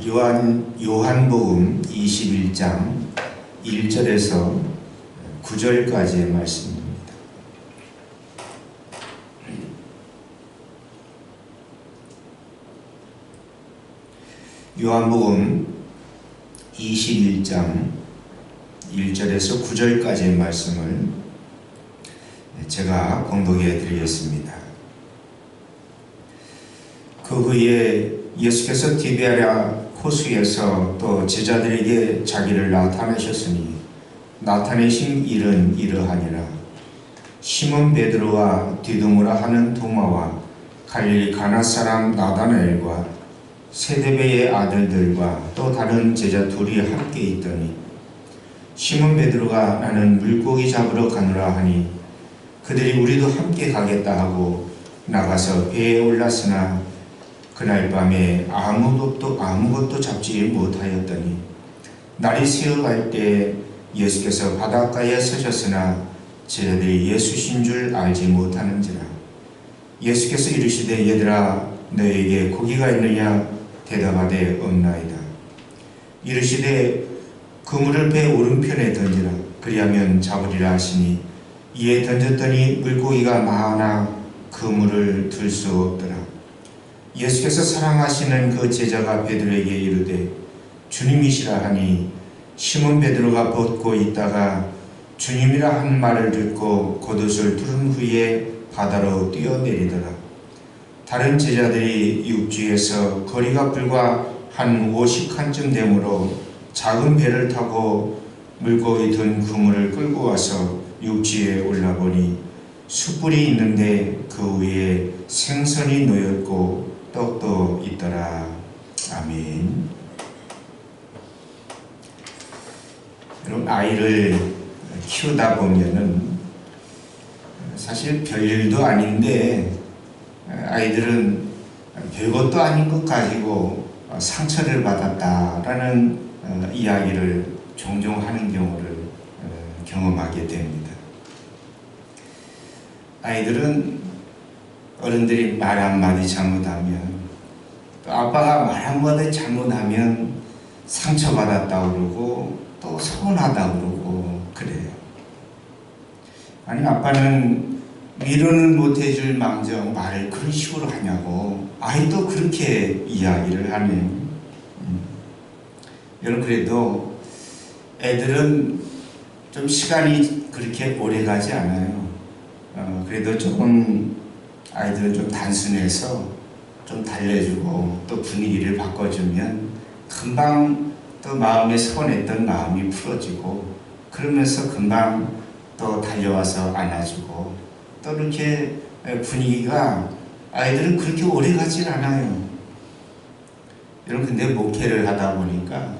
요한복음 21장 1절에서 9절까지의 말씀입니다. 요한복음 21장 1절에서 9절까지의 말씀을 제가 공독해 드리겠습니다. 그 후에 예수께서 디베랴 호수에서 또 제자들에게 자기를 나타내셨으니 나타내신 일은 이러하니라. 시몬 베드로와 디두모라 하는 도마와 갈릴리 가나 사람 나다나엘과 세데베의 아들들과 또 다른 제자 둘이 함께 있더니 시몬 베드로가 나는 물고기 잡으러 가노라 하니 그들이 우리도 함께 가겠다 하고 나가서 배에 올랐으나 그날 밤에 아무것도 잡지 못하였더니 날이 새어갈 때 예수께서 바닷가에 서셨으나 제자들이 예수신 줄 알지 못하는지라. 예수께서 이르시되 얘들아 너에게 고기가 있느냐 대답하되 없나이다. 이르시되 그물을 배 오른편에 던지라 그리하면 잡으리라 하시니 이에 던졌더니 물고기가 많아 그물을 들 수 없더라. 예수께서 사랑하시는 그 제자가 베드로에게 이르되 주님이시라 하니 시몬 베드로가 벗고 있다가 주님이라 한 말을 듣고 겉옷을 두른 후에 바다로 뛰어내리더라. 다른 제자들이 육지에서 거리가 불과 한 50칸쯤 되므로 작은 배를 타고 물고기 든 그물을 끌고 와서 육지에 올라보니 숯불이 있는데 그 위에 생선이 놓였고 떡도 있더라. 아멘. 여러분, 아이를 키우다 보면은 사실 별일도 아닌데 아이들은 별것도 아닌 것 가지고 상처를 받았다라는 이야기를 종종 하는 경우를 경험하게 됩니다. 아이들은 어른들이 말 한마디 잘못하면 또 아빠가 말 한마디 잘못하면 상처받았다고 그러고 또 서운하다고 그러고 그래요. 아니 아빠는 위로는 못해줄 망정 말을 그런 식으로 하냐고 아이도 그렇게 이야기를 하네요. 여러분 그래도 애들은 좀 시간이 그렇게 오래 가지 않아요. 그래도 조금 아이들은 좀 단순해서 좀 달래주고 또 분위기를 바꿔주면 금방 또 마음에 서운했던 마음이 풀어지고 그러면서 금방 또 달려와서 안아주고 또 이렇게 분위기가 아이들은 그렇게 오래 가질 않아요. 여러분 근데 목회를 하다 보니까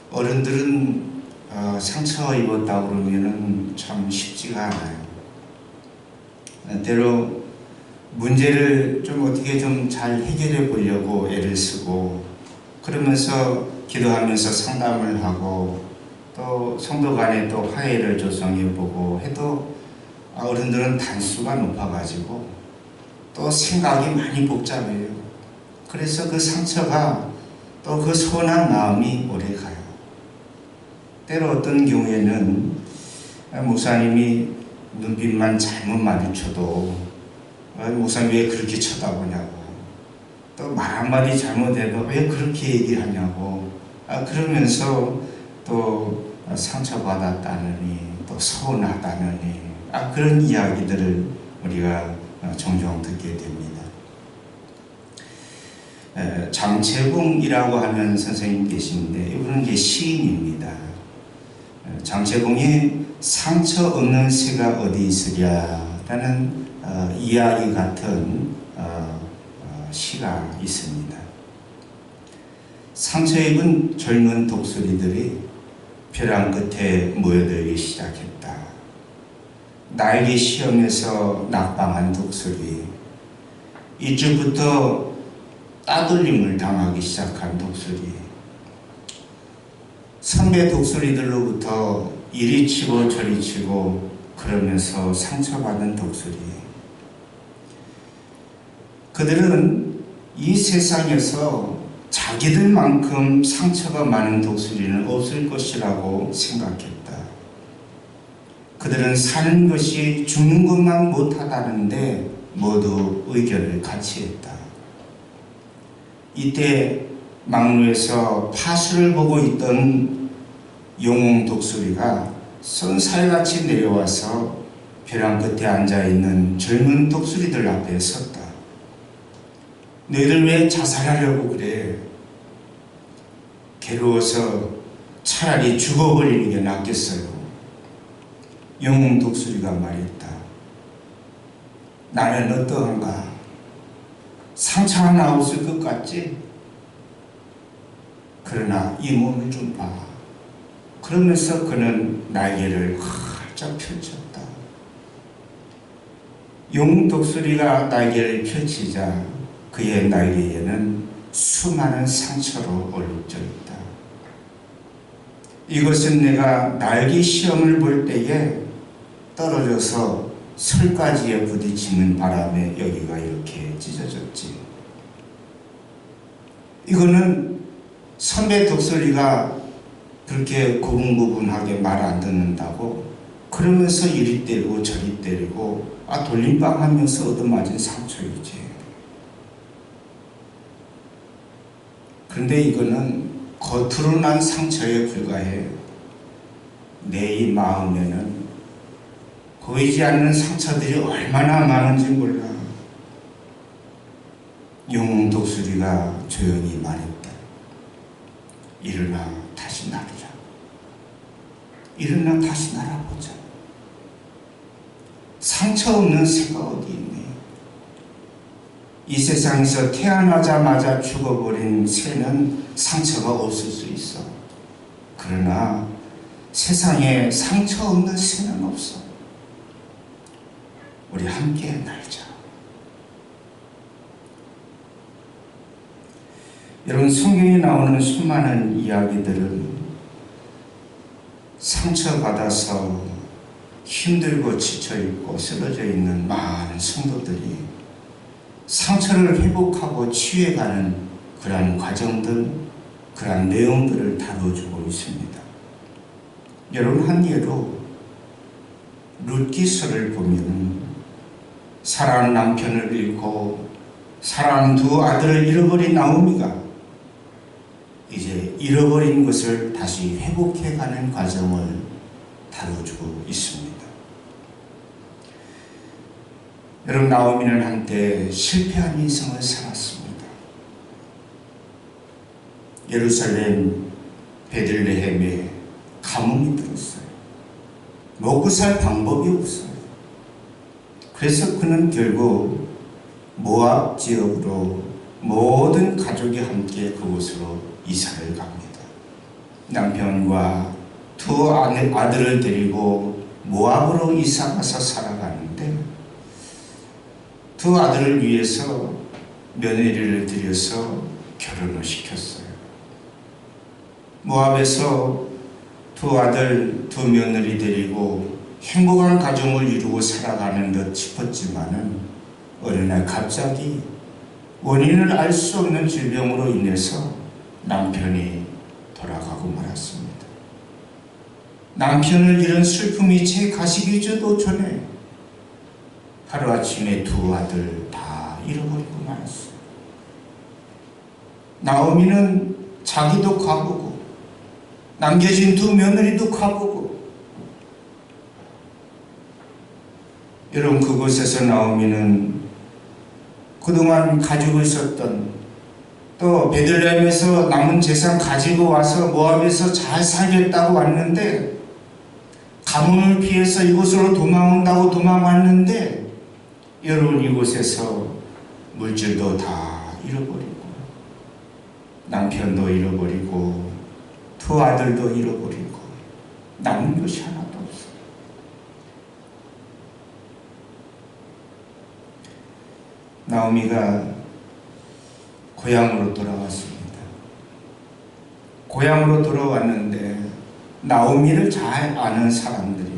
어른들은 상처 입었다고 그러면은 참 쉽지가 않아요. 때로 문제를 좀 어떻게 좀 잘 해결해 보려고 애를 쓰고 그러면서 기도하면서 상담을 하고 또 성도 간에 또 화해를 조성해 보고 해도 어른들은 단수가 높아가지고 또 생각이 많이 복잡해요. 그래서 그 상처가 또 그 서운한 마음이 오래 가요. 때로 어떤 경우에는 목사님이 눈빛만 잘못 마주쳐도 목사님 왜 그렇게 쳐다보냐고 또 말 한마디 잘못해도 왜 그렇게 얘기하냐고 그러면서 또 상처받았다느니 또 서운하다느니 그런 이야기들을 우리가 종종 듣게 됩니다. 장채봉이라고 하는 선생님 계신데 이분은 이제 시인입니다. 장채봉이 상처 없는 새가 어디 있으랴라는 이야기 같은 시가 있습니다. 상처 입은 젊은 독수리들이 벼랑 끝에 모여들기 시작했다. 나에게 시험에서 낙방한 독수리, 이쯤부터 따돌림을 당하기 시작한 독수리, 선배 독수리들로부터 이리 치고 저리 치고 그러면서 상처받은 독수리. 그들은 이 세상에서 자기들만큼 상처가 많은 독수리는 없을 것이라고 생각했다. 그들은 사는 것이 죽는 것만 못하다는데 모두 의견을 같이 했다. 이때 막루에서 파수를 보고 있던 영웅 독수리가 선살같이 내려와서 벼랑 끝에 앉아있는 젊은 독수리들 앞에 섰다. 너희들 왜 자살하려고 그래? 괴로워서 차라리 죽어버리는 게 낫겠어요. 영웅 독수리가 말했다. 나는 어떠한가? 상처 하나 없을 것 같지? 그러나 이 몸을 좀 봐. 그러면서 그는 날개를 활짝 펼쳤다. 영웅 독수리가 날개를 펼치자 그의 날개에는 수많은 상처로 얼룩져 있다. 이것은 내가 날개 시험을 볼 때에 떨어져서 설가지에 부딪히는 바람에 여기가 이렇게 찢어졌지. 이거는 선배 독수리가 그렇게 고분고분하게 말 안 듣는다고 그러면서 이리 때리고 저리 때리고 돌림방 하면서 얻어맞은 상처이지. 그런데 이거는 겉으로 난 상처에 불과해. 내 이 마음에는 보이지 않는 상처들이 얼마나 많은지 몰라. 영웅 독수리가 조용히 말했다. 일어나 다시 날으라. 일어나 다시 날아보자. 상처 없는 새가 어디 있네. 이 세상에서 태어나자마자 죽어버린 새는 상처가 없을 수 있어. 그러나 세상에 상처 없는 새는 없어. 우리 함께 날자. 여러분, 성경에 나오는 수많은 이야기들은 상처받아서 힘들고 지쳐있고 쓰러져 있는 많은 성도들이 상처를 회복하고 치유해가는 그러한 과정들, 그러한 내용들을 다뤄주고 있습니다. 여러분, 한 예로 룻기서를 보면 사랑하는 남편을 잃고 사랑하는 두 아들을 잃어버린 나오미가 이제 잃어버린 것을 다시 회복해가는 과정을 다뤄주고 있습니다. 여러분, 나오미는 한때 실패한 인생을 살았습니다. 예루살렘 베들레헴에 가뭄이 들었어요. 먹고 살 방법이 없어요. 그래서 그는 결국 모압 지역으로 모든 가족이 함께 그곳으로 이사를 갑니다. 남편과 두 아들을 데리고 모압으로 이사가서 살아가는데 두 아들을 위해서 며느리를 들여서 결혼을 시켰어요. 모압에서 두 아들, 두 며느리 데리고 행복한 가정을 이루고 살아가는 듯 싶었지만은 어느 날 갑자기 원인을 알 수 없는 질병으로 인해서 남편이 돌아가고 말았습니다. 남편을 잃은 슬픔이 제 가시기 져도 전에 하루아침에 두 아들 다 잃어버리고 말았어요. 나오미는 자기도 가보고 남겨진 두 며느리도 가보고, 여러분, 그곳에서 나오미는 그동안 가지고 있었던, 또 베들레헴에서 남은 재산 가지고 와서 모압에서 잘 살겠다고 왔는데 가뭄을 피해서 이곳으로 도망온다고 도망왔는데, 여러분, 이곳에서 물질도 다 잃어버리고 남편도 잃어버리고 두 아들도 잃어버리고 남은 것이 하나도 없어요. 나오미가 고향으로 돌아왔습니다. 고향으로 돌아왔는데 나오미를 잘 아는 사람들이,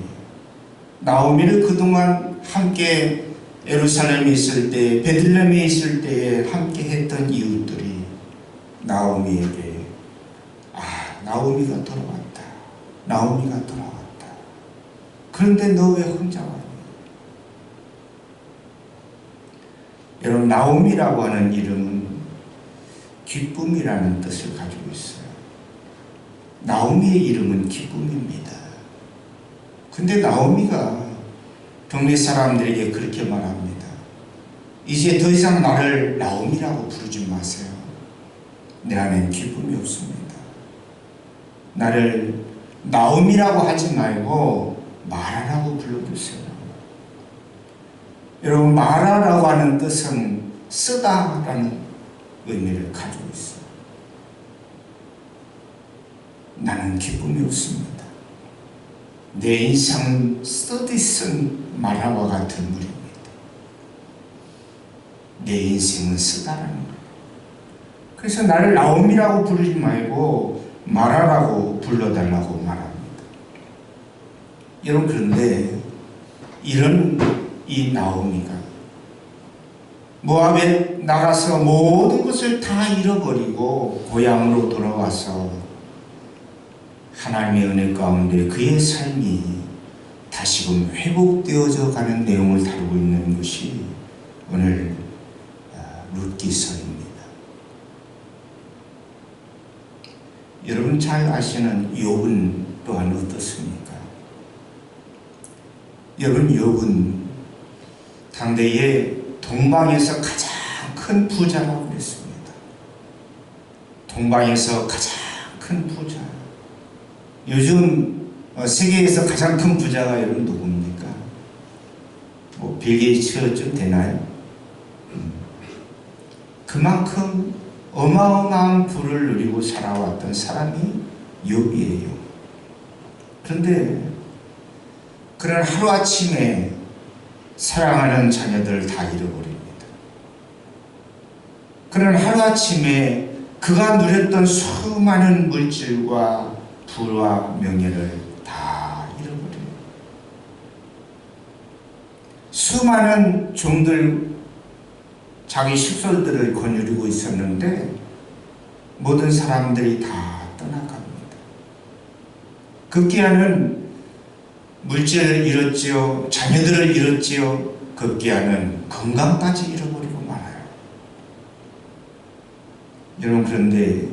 나오미를 그동안 함께 예루살렘에 있을 때, 베들레헴에 있을 때에 함께 했던 이웃들이 나오미에게 나오미가 돌아왔다. 나오미가 돌아왔다. 그런데 너 왜 혼자 왔니? 여러분, 나오미라고 하는 이름은 기쁨이라는 뜻을 가지고 있어요. 나오미의 이름은 기쁨입니다. 근데 나오미가 동네 사람들에게 그렇게 말합니다. 이제 더 이상 나를 나오미라고 부르지 마세요. 내 안엔 기쁨이 없습니다. 나를 나오미라고 하지 말고 마라라고 불러주세요. 여러분, 마라라고 하는 뜻은 쓰다라는 의미를 가지고 있어요. 나는 기쁨이 없습니다. 내 인생은 쓰디 쓴 마라와 같은 물입니다. 내 인생은 쓰다라는 거예요. 그래서 나를 나오미라고 부르지 말고 마라라고 불러달라고 말합니다. 여러분, 그런데 이런 이 나오미가 모압에 나가서 모든 것을 다 잃어버리고 고향으로 돌아와서 하나님의 은혜 가운데 그의 삶이 다시금 회복되어져 가는 내용을 다루고 있는 것이 오늘 룻기서입니다. 여러분 잘 아시는 욥은 또한 어떻습니까? 여러분, 욥은 당대의 동방에서 가장 큰 부자라고 그랬습니다. 동방에서 가장 큰 부자. 요즘 세계에서 가장 큰 부자가 여러분 누굽니까? 빌 게이츠쯤 되나요? 그만큼 어마어마한 부를 누리고 살아왔던 사람이 욥이에요. 그런데 그런 하루아침에 사랑하는 자녀들을 다 잃어버립니다. 그런 하루아침에 그가 누렸던 수많은 물질과 부와 명예를 다 잃어버려요. 수많은 종들, 자기 식솔들을 거느리고 있었는데 모든 사람들이 다 떠나갑니다. 급기야는 물질을 잃었지요. 자녀들을 잃었지요. 급기야는 건강까지 잃어버리고 말아요. 여러분, 그런데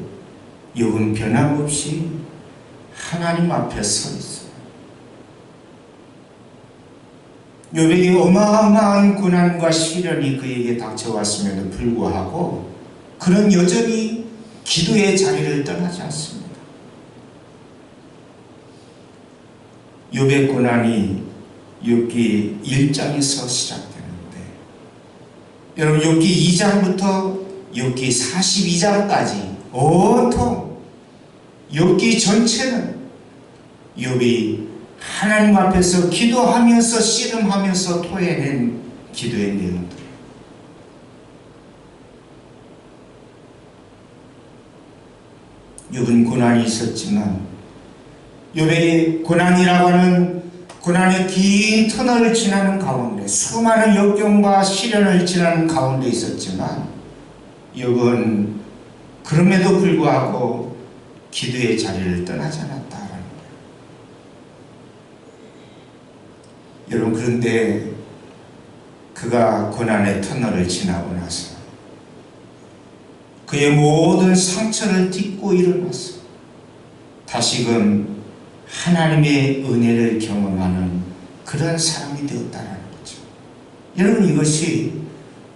욥은 변함없이 하나님 앞에 서 있어요. 욥에게 어마어마한 고난과 시련이 그에게 닥쳐왔음에도 불구하고 그는 여전히 기도의 자리를 떠나지 않습니다. 욥의 고난이 욥기 1장에서 시작되는데 여러분, 욥기 2장부터 욥기 42장까지 온통 욥기 전체는 욥이 하나님 앞에서 기도하면서 씨름하면서 토해낸 기도의 내용들. 욥은 고난이 있었지만 욥의 고난이라고 하는 고난의 긴 터널을 지나는 가운데 수많은 역경과 시련을 지나는 가운데 있었지만 욥은 그럼에도 불구하고 기도의 자리를 떠나지 않았다라는 거예요. 여러분, 그런데 그가 고난의 터널을 지나고 나서 그의 모든 상처를 딛고 일어나서 다시금 하나님의 은혜를 경험하는 그런 사람이 되었다는 거죠. 여러분, 이것이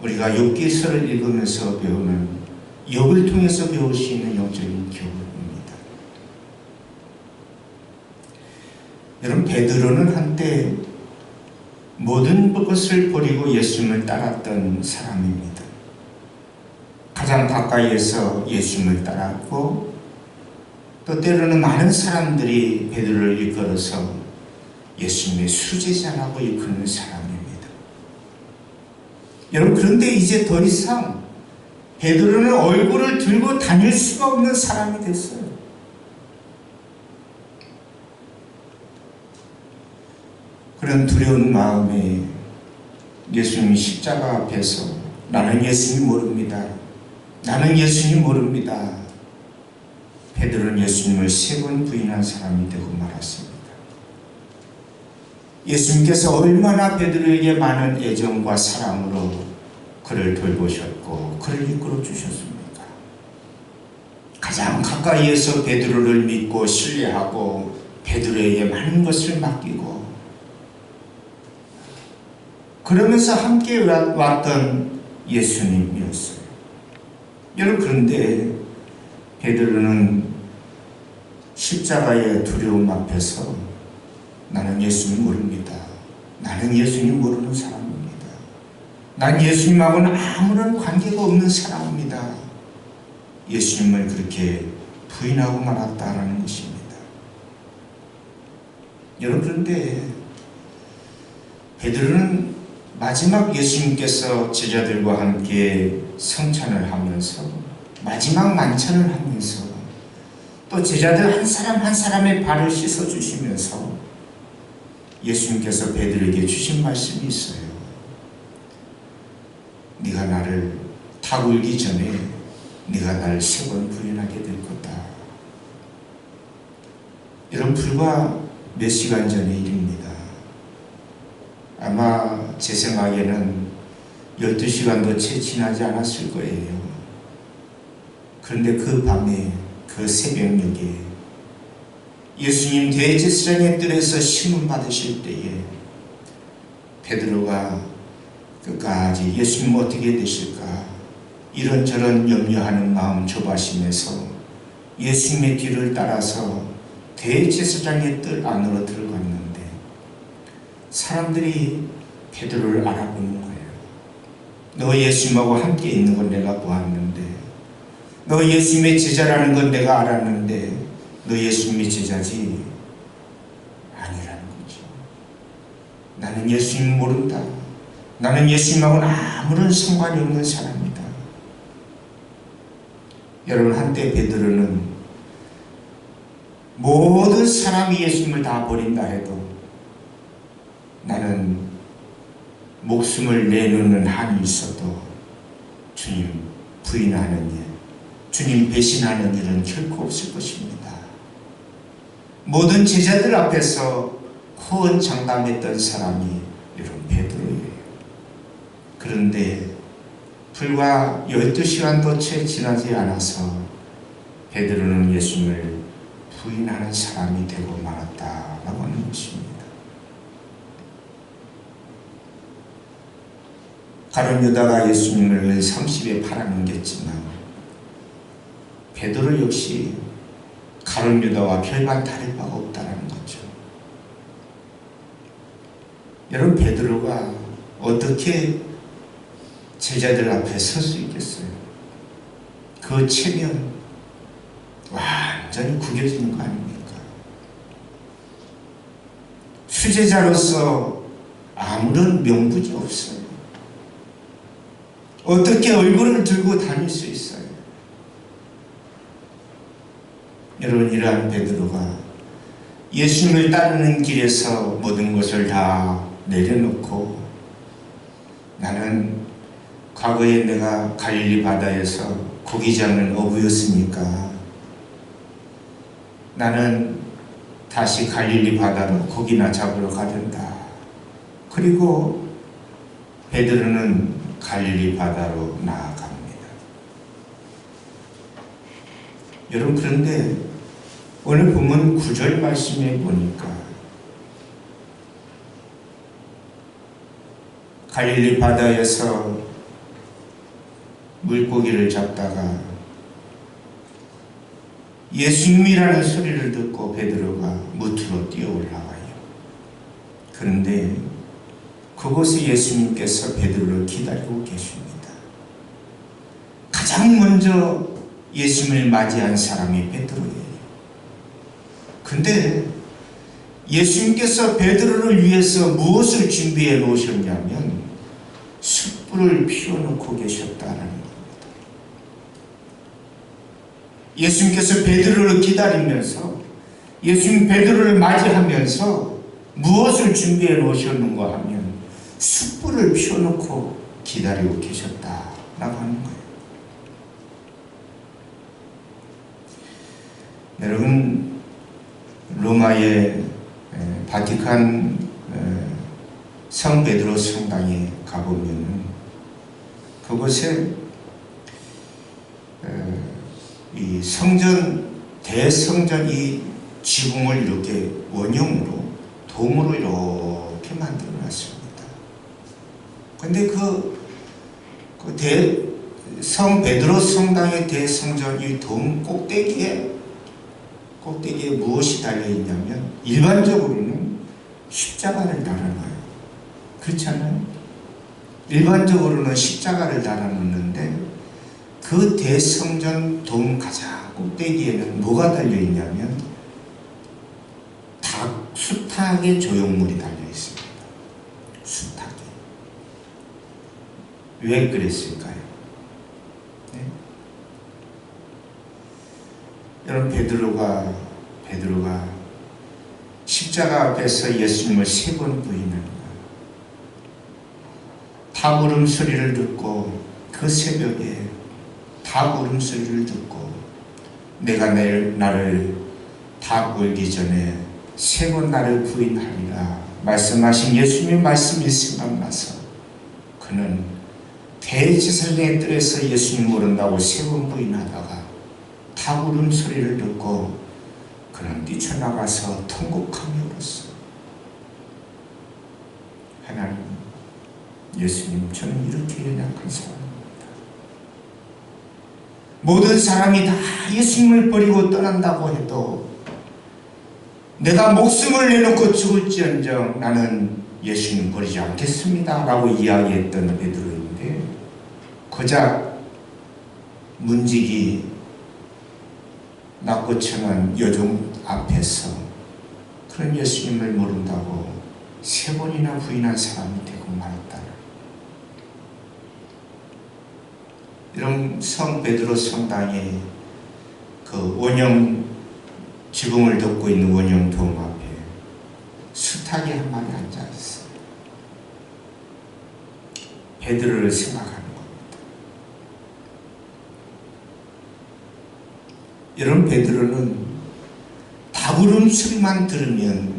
우리가 욥기서를 읽으면서 배우는, 욥을 통해서 배울 수 있는 영적인 교훈입니다. 여러분, 베드로는 한때 모든 것을 버리고 예수님을 따랐던 사람입니다. 가장 가까이에서 예수님을 따랐고 또 때로는 많은 사람들이 베드로를 이끌어서 예수님의 수제자라고 이끄는 사람입니다. 여러분, 그런데 이제 더 이상 베드로는 얼굴을 들고 다닐 수가 없는 사람이 됐어요. 그런 두려운 마음에 예수님이 십자가 앞에서 나는 예수님 모릅니다. 나는 예수님 모릅니다. 베드로는 예수님을 3번 부인한 사람이 되고 말았습니다. 예수님께서 얼마나 베드로에게 많은 애정과 사랑으로 그를 돌보셨고 그를 이끌어 주셨습니까? 가장 가까이에서 베드로를 믿고 신뢰하고 베드로에게 많은 것을 맡기고 그러면서 함께 왔던 예수님이었어요. 여러분, 그런데 베드로는 십자가의 두려움 앞에서 나는 예수님 모릅니다. 나는 예수님 모르는 사람입니다. 난 예수님하고는 아무런 관계가 없는 사람입니다. 예수님을 그렇게 부인하고 말았다라는 것입니다. 여러분, 그런데 베드로는 마지막 예수님께서 제자들과 함께 성찬을 하면서 마지막 만찬을 하면서 또 제자들 한 사람 한 사람의 발을 씻어주시면서 예수님께서 베드로에게 주신 말씀이 있어요. 네가 나를 탁 울기 전에 네가 나를 3번 부인하게 될 거다. 여러분, 불과 몇 시간 전의 일입니다. 아마 제 생각에는 12시간도 채 지나지 않았을 거예요. 그런데 그 밤에, 그 새벽녘에 예수님 대제사장의 뜰에서 심문 받으실 때에 베드로가 끝까지 예수님 어떻게 되실까 이런저런 염려하는 마음 조바심에서 예수님의 뒤를 따라서 대제사장의 뜰 안으로 들어갔는데 사람들이 베드로를 알아보는 거예요. 너 예수님하고 함께 있는 건 내가 보았는데, 너 예수님의 제자라는 건 내가 알았는데 너 예수님의 제자지? 아니라는 거죠. 나는 예수님 모른다. 나는 예수님하고는 아무런 상관이 없는 사람이다. 여러분, 한때 베드로는 모든 사람이 예수님을 다 버린다 해도 나는 목숨을 내놓는 한이 있어도 주님 부인하는 일, 주님 배신하는 일은 결코 없을 것입니다. 모든 제자들 앞에서 호언장담했던 사람이 여러분 베드로예요. 그런데 불과 12시간도 채 지나지 않아서 베드로는 예수님을 부인하는 사람이 되고 말았다라고 하는 것입니다. 가룟 유다가 예수님을 30에 팔아넘겼지만 베드로 역시 가룟 유다와 별반 다를 바가 없다는 거죠. 여러분, 베드로가 어떻게 제자들 앞에 설 수 있겠어요? 그 체면 완전히 구겨지는 거 아닙니까? 수제자로서 아무런 명분이 없어요. 어떻게 얼굴을 들고 다닐 수 있어요? 여러분, 이러한 베드로가 예수님을 따르는 길에서 모든 것을 다 내려놓고 나는 과거에 내가 갈릴리 바다에서 고기 잡는 어부였으니까 나는 다시 갈릴리 바다로 고기나 잡으러 가련다. 그리고 베드로는 갈릴리 바다로 나아갑니다. 여러분, 그런데 오늘 본문 9절 말씀에 보니까 갈릴리 바다에서 물고기를 잡다가 예수님이라는 소리를 듣고 베드로가 무트로 뛰어 올라와요. 그런데 그곳에 예수님께서 베드로를 기다리고 계십니다. 가장 먼저 예수님을 맞이한 사람이 베드로예요. 근데 예수님께서 베드로를 위해서 무엇을 준비해 놓으셨냐면 숯불을 피워놓고 계셨다는 겁니다. 예수님께서 베드로를 기다리면서 예수님 베드로를 맞이하면서 무엇을 준비해 놓으셨는가 하면 숯불을 피워놓고 기다리고 계셨다라고 하는 거예요. 여러분 로마의 바티칸 성 베드로 성당에 가보면 그곳에 이 성전 대성전 이 지붕을 이렇게 원형으로 돔으로 이렇게 만들어 놨습니다. 근데 성 베드로 성당의 대성전 이 돔 꼭대기에 무엇이 달려 있냐면 일반적으로는 십자가를 달아놔요. 그렇잖아요? 일반적으로는 십자가를 달아놓는데 그 대성전 돔 가장 꼭대기에는 뭐가 달려 있냐면 수탉의 조형물이 달려 있습니다. 수탉이. 왜 그랬을까요? 네? 여러분 베드로가 십자가 앞에서 예수님을 3번 부인하는 거예요. 닭 울음소리를 듣고 그 새벽에 닭 울음소리를 듣고 내가 나를 닭 울기 전에 3번 나를 부인하리라 말씀하신 예수님의 말씀이 생각나서 그는 대제사장의 뜰에서 예수님 모른다고 3번 부인하다가 닭 울음소리를 듣고 그는 뛰쳐나가서 통곡하며 울었어. 하나님, 예수님, 저는 이렇게 연약한 사람입니다. 모든 사람이 다 예수님을 버리고 떠난다고 해도 내가 목숨을 내놓고 죽을지언정 나는 예수님 버리지 않겠습니다 라고 이야기했던 베드로인데 고작 문지기 낮고 천한 여종 앞에서 그런 예수님을 모른다고 3번이나 부인한 사람이 되고 말았다. 이런 성 베드로 성당의 그 원형 지붕을 덮고 있는 원형 돔 앞에 수탉이 한 마리 앉아 있어요. 베드로를 생각하는 겁니다. 이런 베드로는 닭 울음소리만 들으면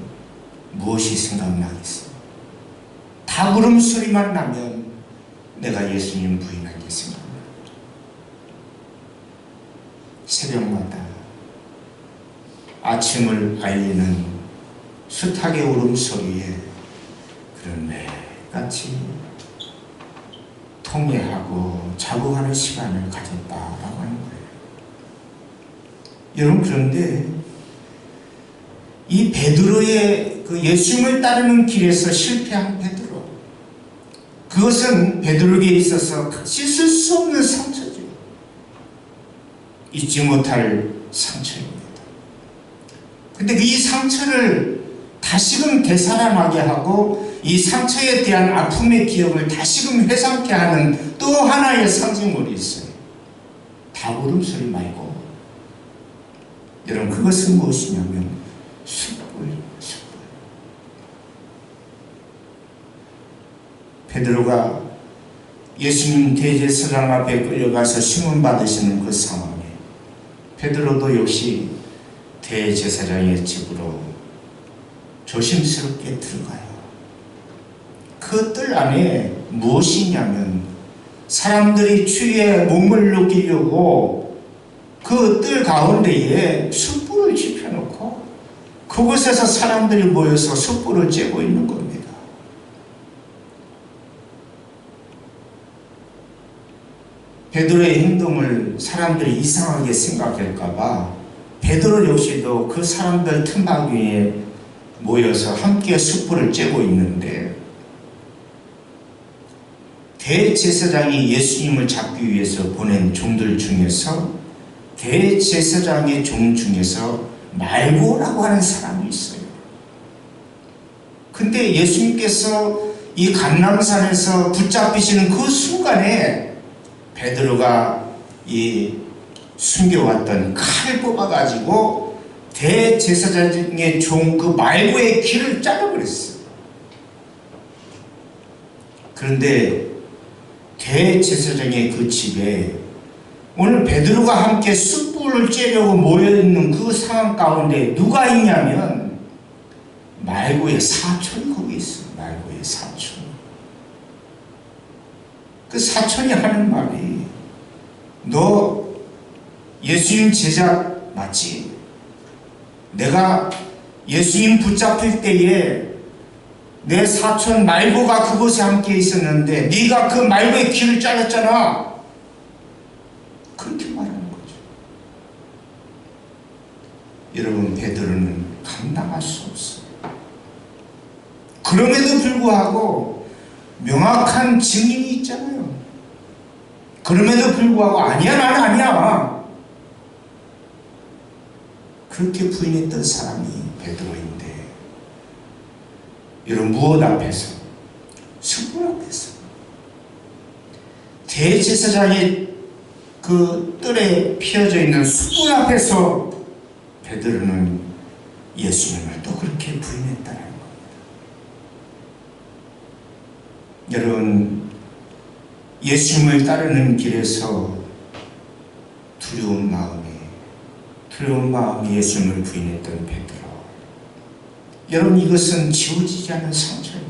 무엇이 생각나겠어요? 닭 울음소리만 나면 내가 예수님 부인한 게 생각납니다. 새벽마다 아침을 알리는 수탉의 울음소리에 그런 매같이 통회하고 자부하는 시간을 가졌다라고 하는 거예요. 여러분 그런데 이 베드로의 그 예수님을 따르는 길에서 실패한 베드로, 그것은 베드로에게 있어서 씻을 수 없는 상처죠. 잊지 못할 상처입니다. 근데 이 상처를 다시금 되살아나게 하고 이 상처에 대한 아픔의 기억을 다시금 회상케 하는 또 하나의 상징물이 있어요. 닭 울음소리 말고 여러분 그것은 무엇이냐면 숯불. 베드로가 예수님 대제사장 앞에 끌려가서 심문받으시는 그 상황에 베드로도 역시 대제사장의 집으로 조심스럽게 들어가요. 그 뜰 안에 무엇이 있냐면 사람들이 추위에 몸을 녹이려고 그 뜰 가운데에 숯불을 지펴놓고 그곳에서 사람들이 모여서 숯불을 쬐고 있는 겁니다. 베드로의 행동을 사람들이 이상하게 생각할까봐 베드로 역시도 그 사람들 틈바구니에 모여서 함께 숯불을 쬐고 있는데 대제사장이 예수님을 잡기 위해서 보낸 종들 중에서 대제사장의 종 중에서 말고라고 하는 사람이 있어요. 근데 예수님께서 이 감람산에서 붙잡히시는 그 순간에 베드로가 이 숨겨왔던 칼 뽑아가지고 대제사장의 종 그 말고의 귀를 잘라버렸어요. 그런데 대제사장의 그 집에 오늘 베드로가 함께 숯불을 쬐려고 모여있는 그 상황 가운데 누가 있냐면 말고의 사촌이 거기 있어. 말고의 사촌. 그 사촌이 하는 말이 너 예수님 제자 맞지? 내가 예수님 붙잡힐 때에 내 사촌 말고가 그곳에 함께 있었는데 네가 그 말고의 귀를 잘랐잖아. 그렇게 말하는 거죠. 여러분, 베드로는 감당할 수 없어요. 그럼에도 불구하고 명확한 증인이 있잖아요. 그럼에도 불구하고 아니야, 나는 아니야, 그렇게 부인했던 사람이 베드로인데, 여러분, 무엇 앞에서? 숯불 앞에서. 대제사장의 그 뜰에 피어져 있는 숯불 앞에서 베드로는 예수님을 또 그렇게 부인했다는 겁니다. 여러분, 예수님을 따르는 길에서 두려운 마음에 예수님을 부인했던 베드로. 여러분, 이것은 지워지지 않은 상처입니다.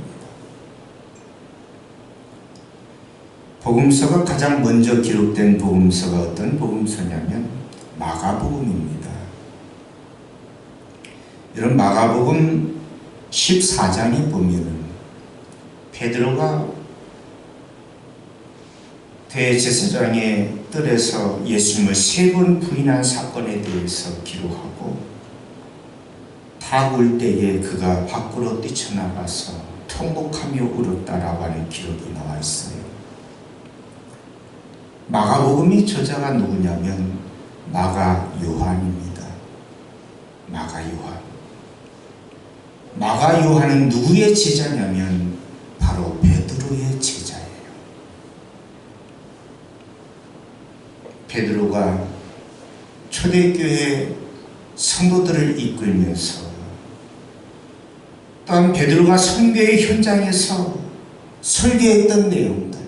복음서가 가장 먼저 기록된 복음서가 어떤 복음서냐면 마가복음입니다. 여러분, 마가복음 14장에 보면 베드로가 대제사장의 뜰에서 예수님을 3번 부인한 사건에 대해서 기록하고, 닭 울 때에 그가 밖으로 뛰쳐나가서 통곡하며 울었다라고 하는 기록이 나와 있어요. 마가복음의 저자가 누구냐면 마가 요한입니다. 마가 요한. 마가 요한은 누구의 제자냐면 바로 베드로의 제자예요. 베드로가 초대교회 성도들을 이끌면서, 또한 베드로가 선교의 현장에서 설교했던 내용들,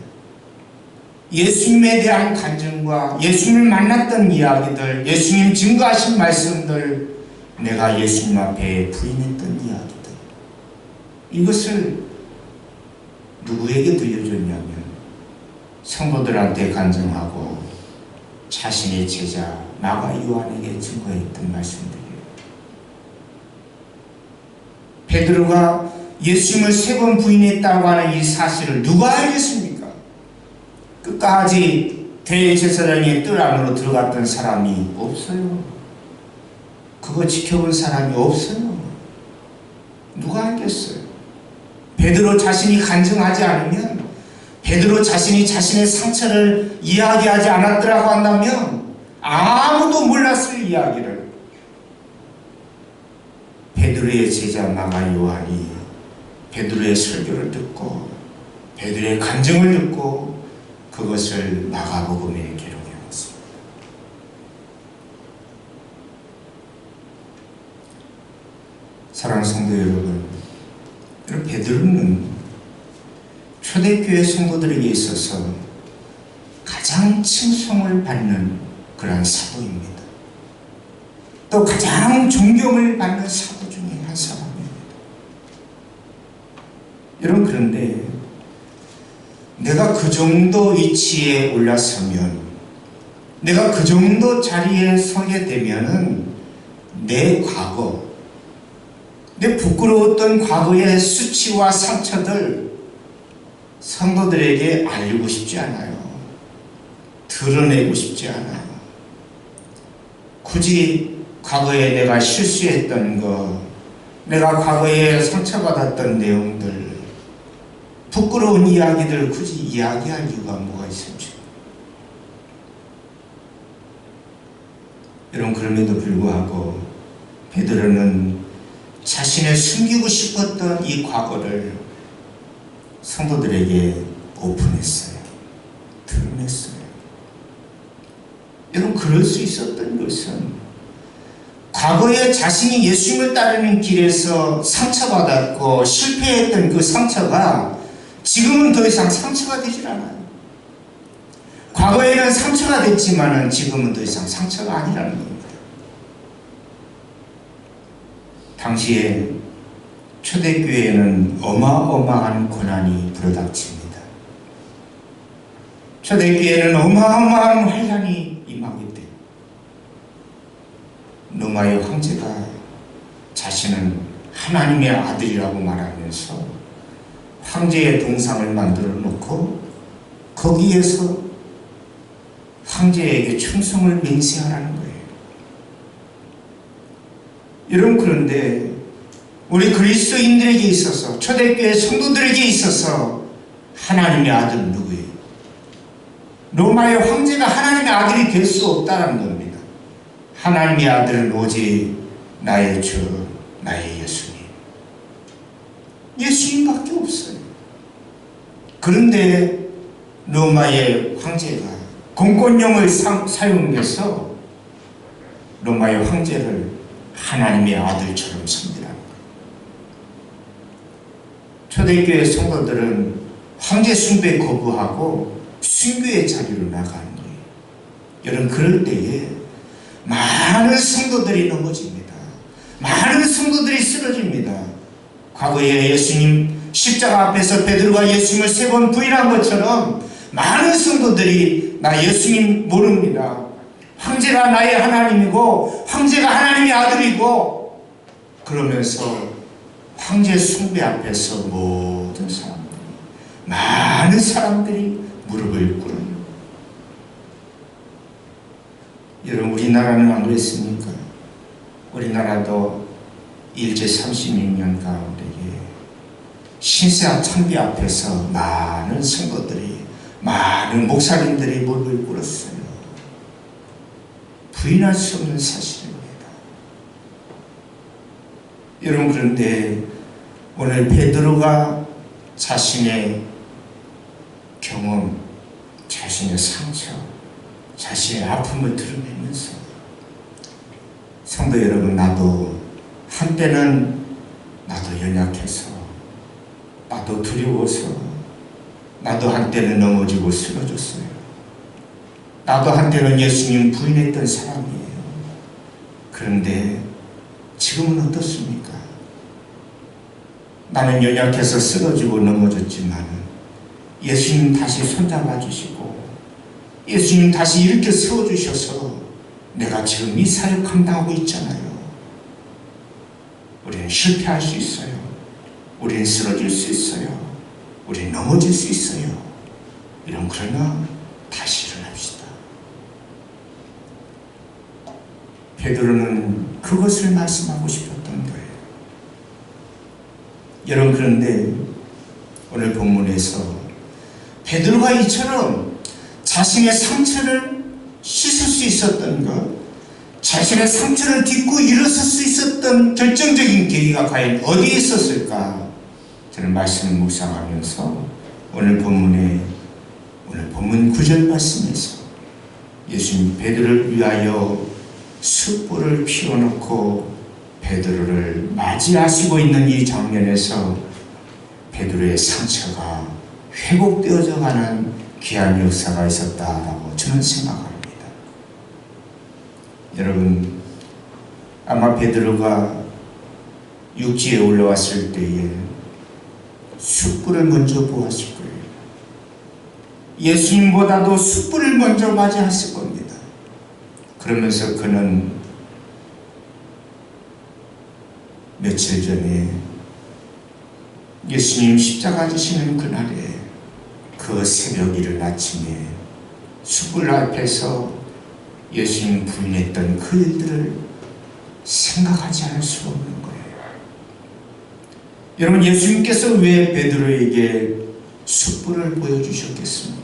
예수님에 대한 간증과 예수님을 만났던 이야기들, 예수님 증거하신 말씀들, 내가 예수님 앞에 부인했던 이야기들, 이것을 누구에게 들려줬냐면 성도들한테 간증하고 자신의 제자 마가 요한에게 증거했던 말씀들이에요. 베드로가 예수님을 3번 부인했다고 하는 이 사실을 누가 알겠습니까? 끝까지 대제사장의 뜰 안으로 들어갔던 사람이 없어요. 그거 지켜본 사람이 없어요. 누가 알겠어요? 베드로 자신이 간증하지 않으면, 베드로 자신이 자신의 상처를 이야기하지 않았더라고 한다면 아무도 몰랐을 이야기를 베드로의 제자 마가 요한이 베드로의 설교를 듣고 베드로의 간증을 듣고 그것을 마가복음에 기록해놨습니다. 사랑하는 성도 여러분, 베드로는 초대교회 성도들에게 있어서 가장 칭송을 받는 그러한 사도입니다. 또 가장 존경을 받는 사도 중에 한 사람입니다. 여러분, 그런데 내가 그 정도 위치에 올라서면, 내가 그 정도 자리에 서게 되면은 내 과거, 내 부끄러웠던 과거의 수치와 상처들 성도들에게 알리고 싶지 않아요. 드러내고 싶지 않아요. 굳이 과거에 내가 실수했던 거, 내가 과거에 상처받았던 내용들, 부끄러운 이야기들 굳이 이야기할 이유가 뭐가 있을지. 여러분, 그럼에도 불구하고 베드로는 자신의 숨기고 싶었던 이 과거를 성도들에게 오픈했어요. 드러냈어요. 여러분, 그럴 수 있었던 것은 과거에 자신이 예수님을 따르는 길에서 상처받았고 실패했던 그 상처가 지금은 더 이상 상처가 되질 않아요. 과거에는 상처가 됐지만은 지금은 더 이상 상처가 아니라는 겁니다. 당시에 초대교회에는 어마어마한 고난이 불어닥칩니다. 초대교회에는 어마어마한 환난이 임하기 때문에 로마의 황제가 자신은 하나님의 아들이라고 말하면서 황제의 동상을 만들어 놓고 거기에서 황제에게 충성을 맹세하라는 거예요. 여러분, 그런데 우리 그리스도인들에게 있어서, 초대교회 성도들에게 있어서 하나님의 아들은 누구예요? 로마의 황제가 하나님의 아들이 될 수 없다는 겁니다. 하나님의 아들은 오직 나의 주, 나의 예수님. 예수님밖에 없어요. 그런데 로마의 황제가 공권력을 사용해서 로마의 황제를 하나님의 아들처럼 섬기라는 거예요. 초대교회 성도들은 황제 숭배 거부하고 순교의 자리로 나가는 거예요. 여러분, 그럴 때에 많은 성도들이 넘어집니다. 많은 성도들이 쓰러집니다. 과거에 예수님 십자가 앞에서 베드로가 예수님을 3번 부인한 것처럼 많은 성도들이 나 예수님 모릅니다. 황제가 나의 하나님이고 황제가 하나님의 아들이고 그러면서 황제 숭배 앞에서 모든 사람들이, 많은 사람들이 무릎을 꿇어요. 여러분, 우리나라는 안 그랬습니까? 우리나라도 일제 36년 가운데 신세한 참비 앞에서 많은 성도들이, 많은 목사님들이 무릎을 꿇었어요. 부인할 수 없는 사실입니다. 여러분, 그런데 오늘 베드로가 자신의 경험, 자신의 상처, 자신의 아픔을 드러내면서, 성도 여러분, 나도 한때는 나도 연약해서, 나도 두려워서, 나도 한때는 넘어지고 쓰러졌어요. 나도 한때는 예수님 부인했던 사람이에요. 그런데 지금은 어떻습니까? 나는 연약해서 쓰러지고 넘어졌지만 예수님 다시 손잡아 주시고 예수님 다시 이렇게 세워주셔서 내가 지금 이 사역 감당하고 있잖아요. 우리는 실패할 수 있어요. 우리는 쓰러질 수 있어요. 우리는 넘어질 수 있어요. 그러나 다시 일어납시다. 베드로는 그것을 말씀하고 싶었던 거예요. 여러분, 그런데 오늘 본문에서 베드로가 이처럼 자신의 상처를 씻을 수 있었던 것, 자신의 상처를 딛고 일어설 수 있었던 결정적인 계기가 과연 어디에 있었을까? 저는 말씀을 묵상하면서 오늘 본문 9절 말씀에서 예수님 베드로를 위하여 숯불을 피워놓고 베드로를 맞이하시고 있는 이 장면에서 베드로의 상처가 회복되어져 가는 귀한 역사가 있었다라고 저는 생각합니다. 여러분, 아마 베드로가 육지에 올라왔을 때에 숯불을 먼저 보았을 거예요. 예수님보다도 숯불을 먼저 맞이했을 겁니다. 그러면서 그는 며칠 전에 예수님 십자가 지시는 그날에 그 새벽 이른 아침에 숯불 앞에서 예수님 부인했던 그 일들을 생각하지 않을 수가 없는 거예요. 여러분, 예수님께서 왜 베드로에게 숯불을 보여주셨겠습니까?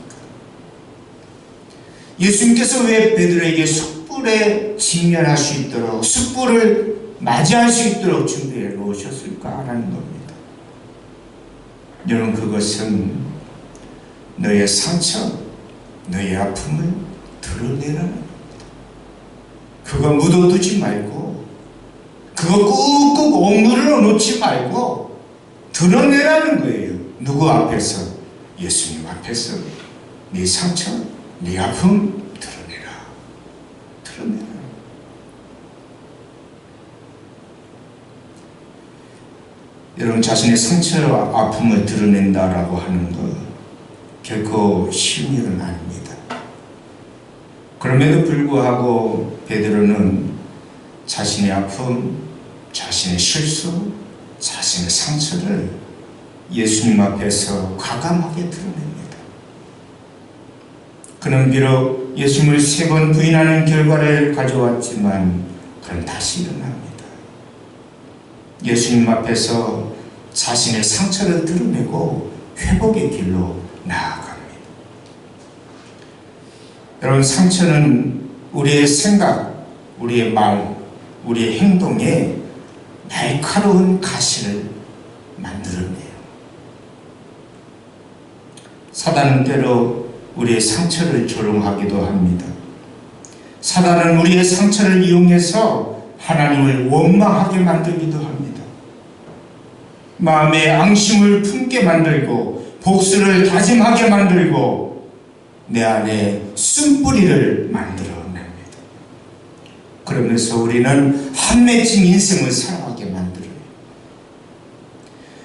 예수님께서 왜 베드로에게 숯불에 직면할 수 있도록, 숯불을 맞이할 수 있도록 준비해 놓으셨을까라는 겁니다. 여러분, 그것은 너의 상처, 너의 아픔을 드러내라는 겁니다. 그거 묻어두지 말고, 그거 꾹꾹 억누르러 놓지 말고 드러내라는 거예요. 누구 앞에서? 예수님 앞에서 네 상처, 네 아픔 드러내라. 드러내라. 여러분, 자신의 상처와 아픔을 드러낸다라고 하는 것 결코 쉬운 일은 아닙니다. 그럼에도 불구하고 베드로는 자신의 아픔, 자신의 실수, 자신의 상처를 예수님 앞에서 과감하게 드러냅니다. 그는 비록 예수님을 3번 부인하는 결과를 가져왔지만 그는 다시 일어납니다. 예수님 앞에서 자신의 상처를 드러내고 회복의 길로 나아갑니다. 여러분, 상처는 우리의 생각, 우리의 말, 우리의 행동에 날카로운 가시를 만들어내요. 사단은 때로 우리의 상처를 조롱하기도 합니다. 사단은 우리의 상처를 이용해서 하나님을 원망하게 만들기도 합니다. 마음에 앙심을 품게 만들고 복수를 다짐하게 만들고 내 안에 쓴뿌리를 만들어냅니다. 그러면서 우리는 한 맺힌 인생을 살아가게 만들어요.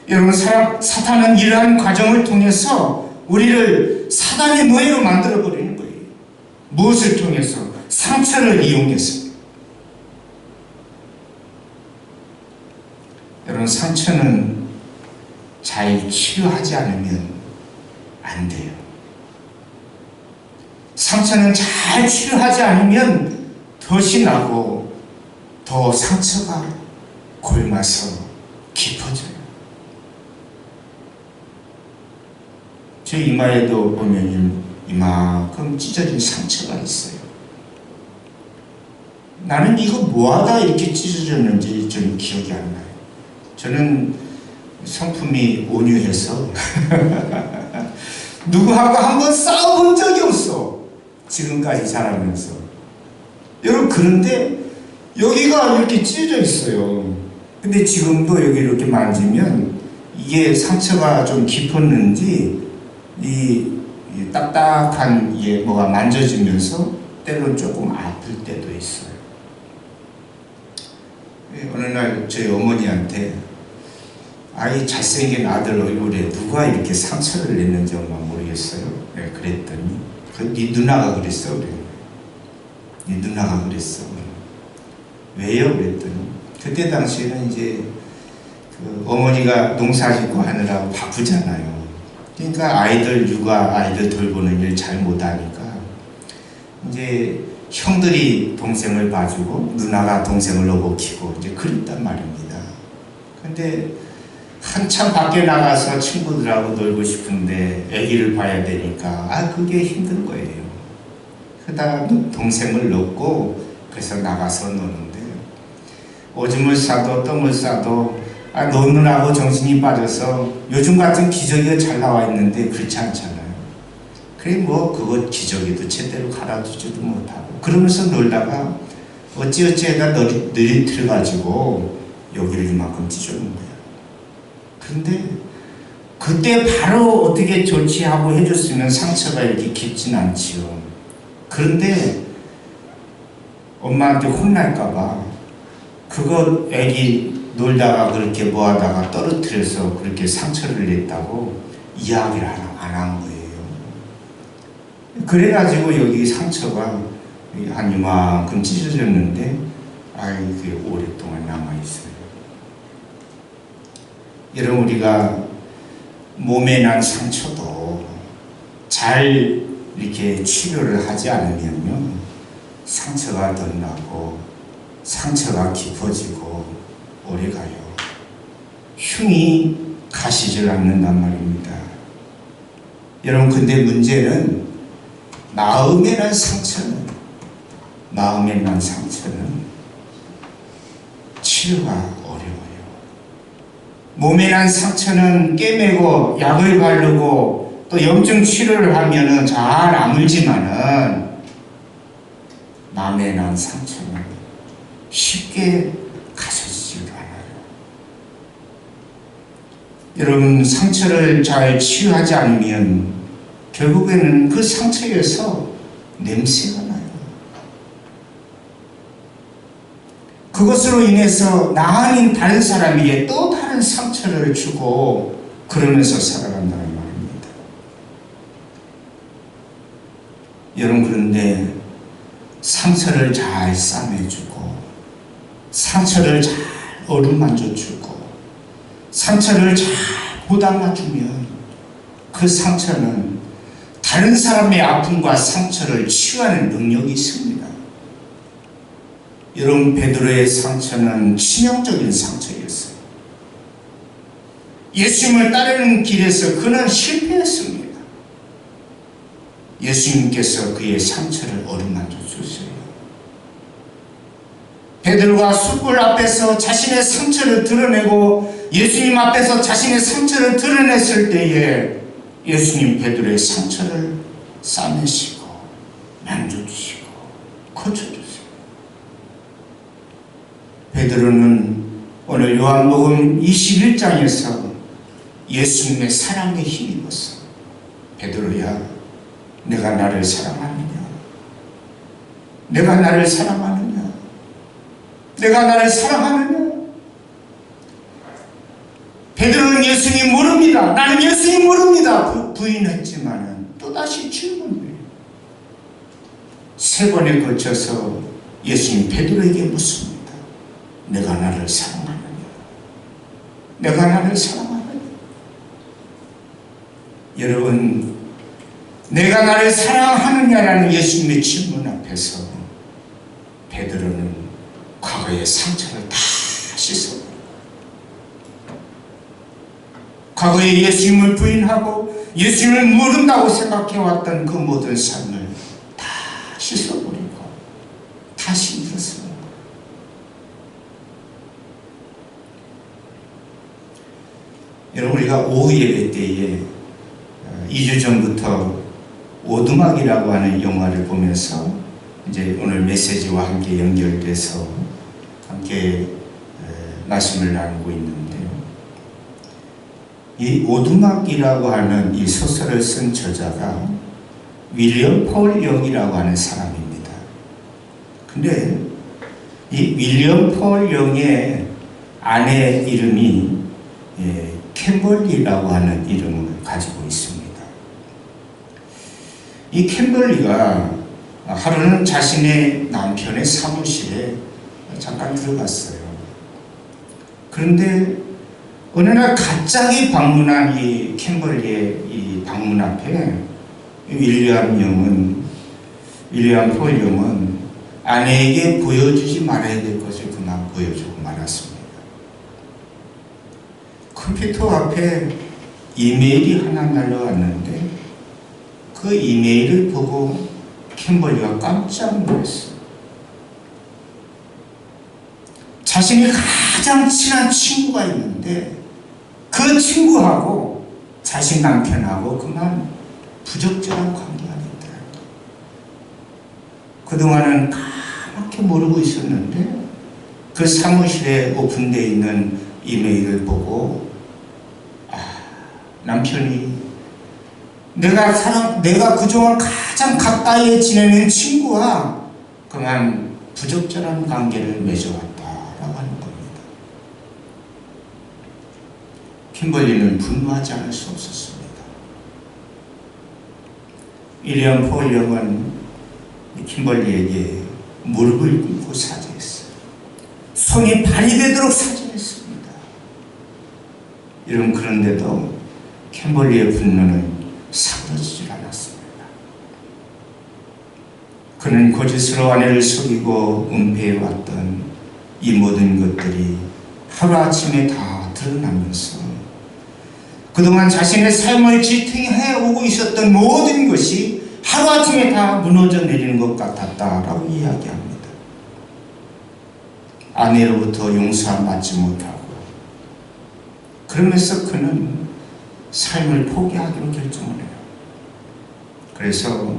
여러분, 사탄은 이러한 과정을 통해서 우리를 사단의 노예로 만들어버리는 거예요. 무엇을 통해서? 상처를 이용해서. 여러분, 상처는 잘 치료하지 않으면 안 돼요. 상처는 잘 치료하지 않으면 덫이 나고 더 상처가 골마서 깊어져요. 제 이마에도 보면 이만큼 찢어진 상처가 있어요. 나는 이거 뭐하다 이렇게 찢어졌는지 저는 기억이 안 나요. 저는 성품이 온유해서 누구하고 한번 싸워본 적이 없어. 지금까지 자라면서. 여러분, 그런데 여기가 이렇게 찢어져 있어요. 근데 지금도 여기 이렇게 만지면 이게 상처가 좀 깊었는지 이 딱딱한 이게 뭐가 만져지면서 때로는 조금 아플 때도 있어요. 어느 날 저희 어머니한테 아이 잘생긴 아들 얼굴에 누가 이렇게 상처를 냈는지 엄마 모르겠어요. 네, 그랬더니 네 누나가 그랬어. 그래. 네 누나가 그랬어. 왜요? 그랬더니 그때 당시에는 이제 그 어머니가 농사짓고 하느라고 바쁘잖아요. 그러니까 아이들 육아, 아이들 돌보는 일 잘 못하니까 이제 형들이 동생을 봐주고 누나가 동생을 업어키고 이제 그랬단 말입니다. 근데 한참 밖에 나가서 친구들하고 놀고 싶은데 아기를 봐야 되니까 그게 힘든 거예요. 그러다가 동생을 넣고 그래서 나가서 노는데 오줌을 싸도 똥을 싸도 노느라고 정신이 빠져서 요즘 같은 기저귀가 잘 나와 있는데 그렇지 않잖아요. 그래 그거 기저귀도 제대로 갈아주지도 못하고 그러면서 놀다가 어찌어찌하다 느리트려가지고 여기를 이만큼 찢어놓은 거야. 그런데 그때 바로 어떻게 조치하고 해줬으면 상처가 이렇게 깊진 않지요. 그런데 엄마한테 혼날까봐 그거 애기 놀다가 그렇게 뭐하다가 떨어뜨려서 그렇게 상처를 냈다고 이야기를 안 한 거예요. 그래가지고 여기 상처가 한 이만큼 찢어졌는데 그게 오랫동안 남아있어요. 여러분, 우리가 몸에 난 상처도 잘 이렇게 치료를 하지 않으면요 상처가 더 나고 상처가 깊어지고 오래가요. 흉이 가시질 않는단 말입니다. 여러분, 근데 문제는 마음에 난 상처는 치료가 어려워요. 몸에 난 상처는 꿰매고 약을 바르고 또 염증 치료를 하면은 잘 아물지만은 마음에 난 상처는 쉽게 가셔지지도 않아요. 여러분, 상처를 잘 치유하지 않으면 결국에는 그 상처에서 냄새가 나요. 그것으로 인해서 나 아닌 다른 사람에게 또 다른 상처를 주고 그러면서 살아간다는 말입니다. 여러분, 그런데 상처를 잘 싸매주고 상처를 잘 어루만져주고 상처를 잘 보담아주면 그 상처는 다른 사람의 아픔과 상처를 치유하는 능력이 있습니다. 여러분, 베드로의 상처는 치명적인 상처였어요. 예수님을 따르는 길에서 그는 실패했습니다. 예수님께서 그의 상처를 어루만져 주세요. 베드로가 숯불 앞에서 자신의 상처를 드러내고 예수님 앞에서 자신의 상처를 드러냈을 때에 예수님 베드로의 상처를 싸매시고 만져주시고 고쳐주세요. 베드로는 오늘 요한복음 21장에서 예수님의 사랑에 힘입었어. 베드로야, 내가 나를 사랑하느냐? 내가 나를 사랑하느냐? 내가 나를 사랑하느냐? 베드로는 예수님 모릅니다. 나는 예수님 모릅니다. 부인했지만 또다시 질문해요. 3번에 걸쳐서 예수님 베드로에게 묻습니다. 내가 나를 사랑하느냐? 내가 나를 사랑하느냐? 여러분, 내가 나를 사랑하느냐라는 예수님의 질문 앞에서 베드로는 과거의 상처를 다 씻어버려요. 과거에 예수님을 부인하고 예수님을 모른다고 생각해왔던 그 모든 삶을 다 씻어버리고 다시 일어서요. 여러분, 우리가 오후 예배 때에 2주 전부터 오두막이라고 하는 영화를 보면서 이제 오늘 메시지와 함께 연결돼서 함께 말씀을 나누고 있는데요. 이 오두막이라고 하는 이 소설을 쓴 저자가 윌리엄 폴 영이라고 하는 사람입니다. 근데 이 윌리엄 폴 영의 아내 이름이 캠벌리라고 하는 이름을 가지고 있습니다. 이 캠벌리가 하루는 자신의 남편의 사무실에 잠깐 들어갔어요. 그런데 어느 날 갑자기 방문한 이 캠벌리의 이 방문 앞에 윌리엄 폴 영은 아내에게 보여주지 말아야 될 것을 그만 보여주고 말았습니다. 컴퓨터 앞에 이메일이 하나 날라왔는데 그 이메일을 보고 캠벌리가 깜짝 놀랐어요. 자신이 가장 친한 친구가 있는데 그 친구하고 자신 남편하고 그만 부적절한 관계가 됐더라고요. 그동안은 까맣게 모르고 있었는데 그 사무실에 오픈되어 있는 이메일을 보고 남편이 내가 그동안 가장 가까이 지내는 친구와 그만 부적절한 관계를 맺어왔다라고 하는 겁니다. 킴벌리는 분노하지 않을 수 없었습니다. 윌리엄 폴 영은 킴벌리에게 무릎을 꿇고 사죄했어요. 손이 발이 되도록 사죄했습니다. 여러분, 그런데도 캠벌리의 분노는 사그러지질 않았습니다. 그는 거짓으로 아내를 속이고 은폐해왔던 이 모든 것들이 하루아침에 다 드러나면서 그동안 자신의 삶을 지탱해오고 있었던 모든 것이 하루아침에 다 무너져 내리는 것 같았다라고 이야기합니다. 아내로부터 용서받지 못하고 그러면서 그는 삶을 포기하기로 결정을 해요. 그래서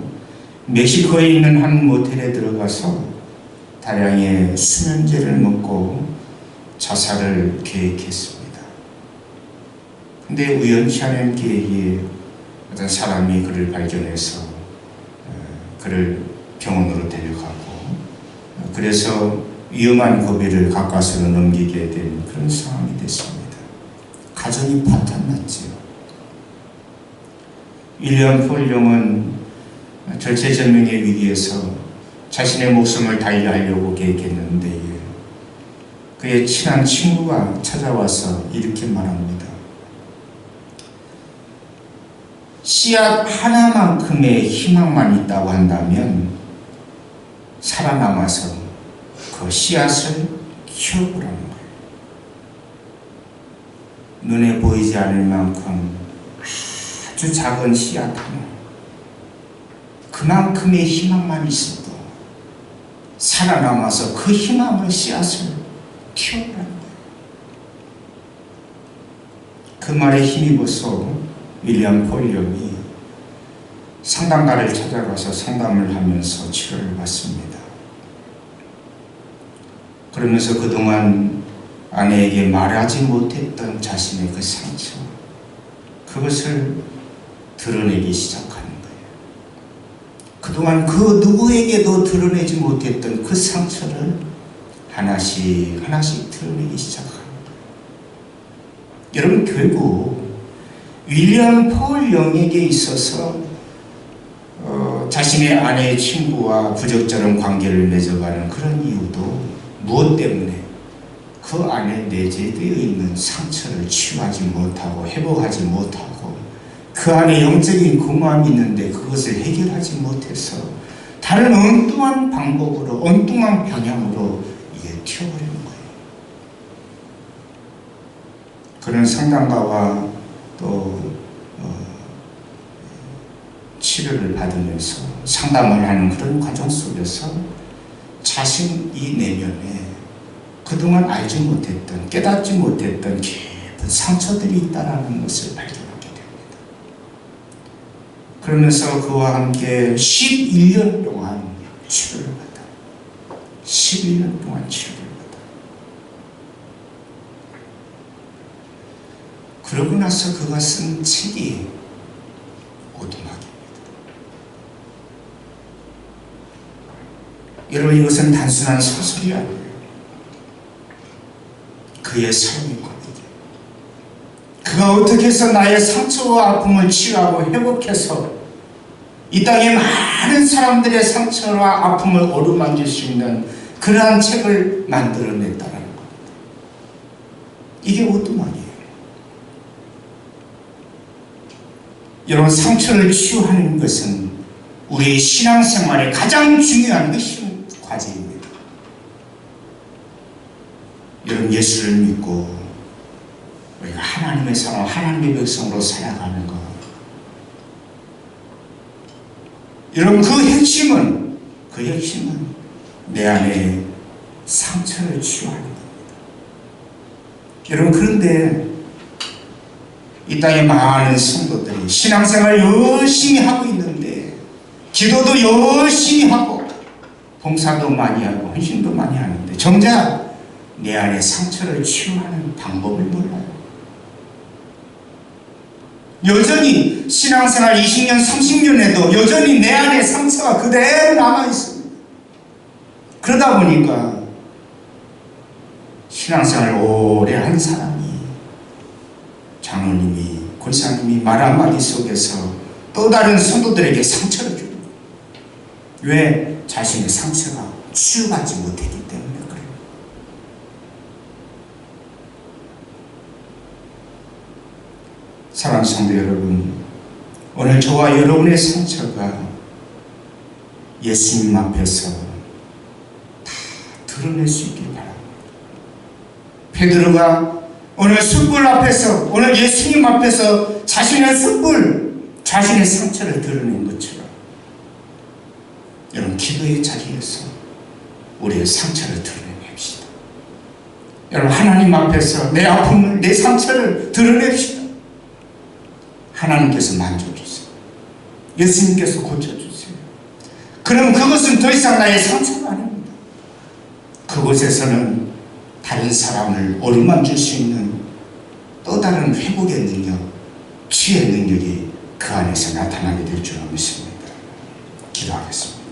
멕시코에 있는 한 모텔에 들어가서 다량의 수면제를 먹고 자살을 계획했습니다. 근데 우연치 않은 계획에 어떤 사람이 그를 발견해서 그를 병원으로 데려가고, 그래서 위험한 고비를 가까스로 넘기게 된 그런 상황이 됐습니다. 가정이 파탄났지요. 윌리엄 폴 영은 절체절명의 위기에서 자신의 목숨을 달리하려고 계획했는데 그의 친한 친구가 찾아와서 이렇게 말합니다. 씨앗 하나만큼의 희망만 있다고 한다면 살아남아서 그 씨앗을 키워보라는 거예요. 눈에 보이지 않을 만큼 아주 작은 씨앗 하나, 그만큼의 희망만 있어도 살아남아서 그 희망의 씨앗을 키워보라는 거예요. 그 말에 힘입어서 윌리엄 폴 영이 상담가를 찾아가서 상담을 하면서 치료를 받습니다. 그러면서 그동안 아내에게 말하지 못했던 자신의 그 상처, 그것을 드러내기 시작하는 거예요. 그동안 그 누구에게도 드러내지 못했던 그 상처를 하나씩 하나씩 드러내기 시작합니다. 여러분, 결국 윌리엄 폴 영에게 있어서 자신의 아내의 친구와 부적절한 관계를 맺어가는 그런 이유도 무엇 때문에 그 안에 내재되어 있는 상처를 치유하지 못하고 회복하지 못하고 그 안에 영적인 공허함이 있는데 그것을 해결하지 못해서 다른 엉뚱한 방법으로 엉뚱한 방향으로 이게 튀어버리는 거예요. 그런 상담가와 또 치료를 받으면서 상담을 하는 그런 과정 속에서 자신이 내면에 그동안 알지 못했던, 깨닫지 못했던 깊은 상처들이 있다는 것을 발견하게 됩니다. 그러면서 그와 함께 11년 동안 치료를 받아. 11년 동안 치료를 받아. 그러고 나서 그가 쓴 책이 오두막입니다. 여러분, 이것은 단순한 소설이 아니에요. 그의 삶의 고백이에요. 그가 어떻게 해서 나의 상처와 아픔을 치유하고 회복해서 이 땅에 많은 사람들의 상처와 아픔을 어루만질 수 있는 그러한 책을 만들어냈다는 겁니다. 이게 오두막이에요. 여러분, 상처를 치유하는 것은 우리의 신앙생활의 가장 중요한 핵심 과제입니다. 여러분, 예수를 믿고 우리가 하나님의 사람, 하나님의 백성으로 살아가는 것, 여러분, 그 핵심은 내 안에 상처를 치유하는 겁니다. 여러분, 그런데 이 땅에 많은 성도들이 신앙생활을 열심히 하고 있는데 기도도 열심히 하고 봉사도 많이 하고 헌신도 많이 하는데 정작 내 안에 상처를 치유하는 방법을 몰라요. 여전히 신앙생활 20년, 30년에도 여전히 내 안에 상처가 그대로 남아있습니다. 그러다 보니까 신앙생활을 오래 한 사람이, 장로님이, 권사님이 말 한마디 속에서 또 다른 성도들에게 상처를 줍니다. 왜? 자신의 상처가 치유받지 못했기 때문에 그래요. 사랑하는 성도 여러분, 오늘 저와 여러분의 상처가 예수님 앞에서 다 드러낼 수 있길 바랍니다. 베드로가 오늘 숯불 앞에서, 오늘 예수님 앞에서 자신의 숯불, 자신의 상처를 드러낸 것처럼 여러분, 기도의 자리에서 우리의 상처를 드러냅시다. 여러분, 하나님 앞에서 내 아픔을, 내 상처를 드러냅시다. 하나님께서 만져주세요. 예수님께서 고쳐주세요. 그럼 그것은 더 이상 나의 상처가 아닙니다. 그곳에서는 다른 사람을 어루만질 수 있는 또 다른 회복의 능력, 치유의 능력이 그 안에서 나타나게 될 줄 믿습니다. 기도하겠습니다.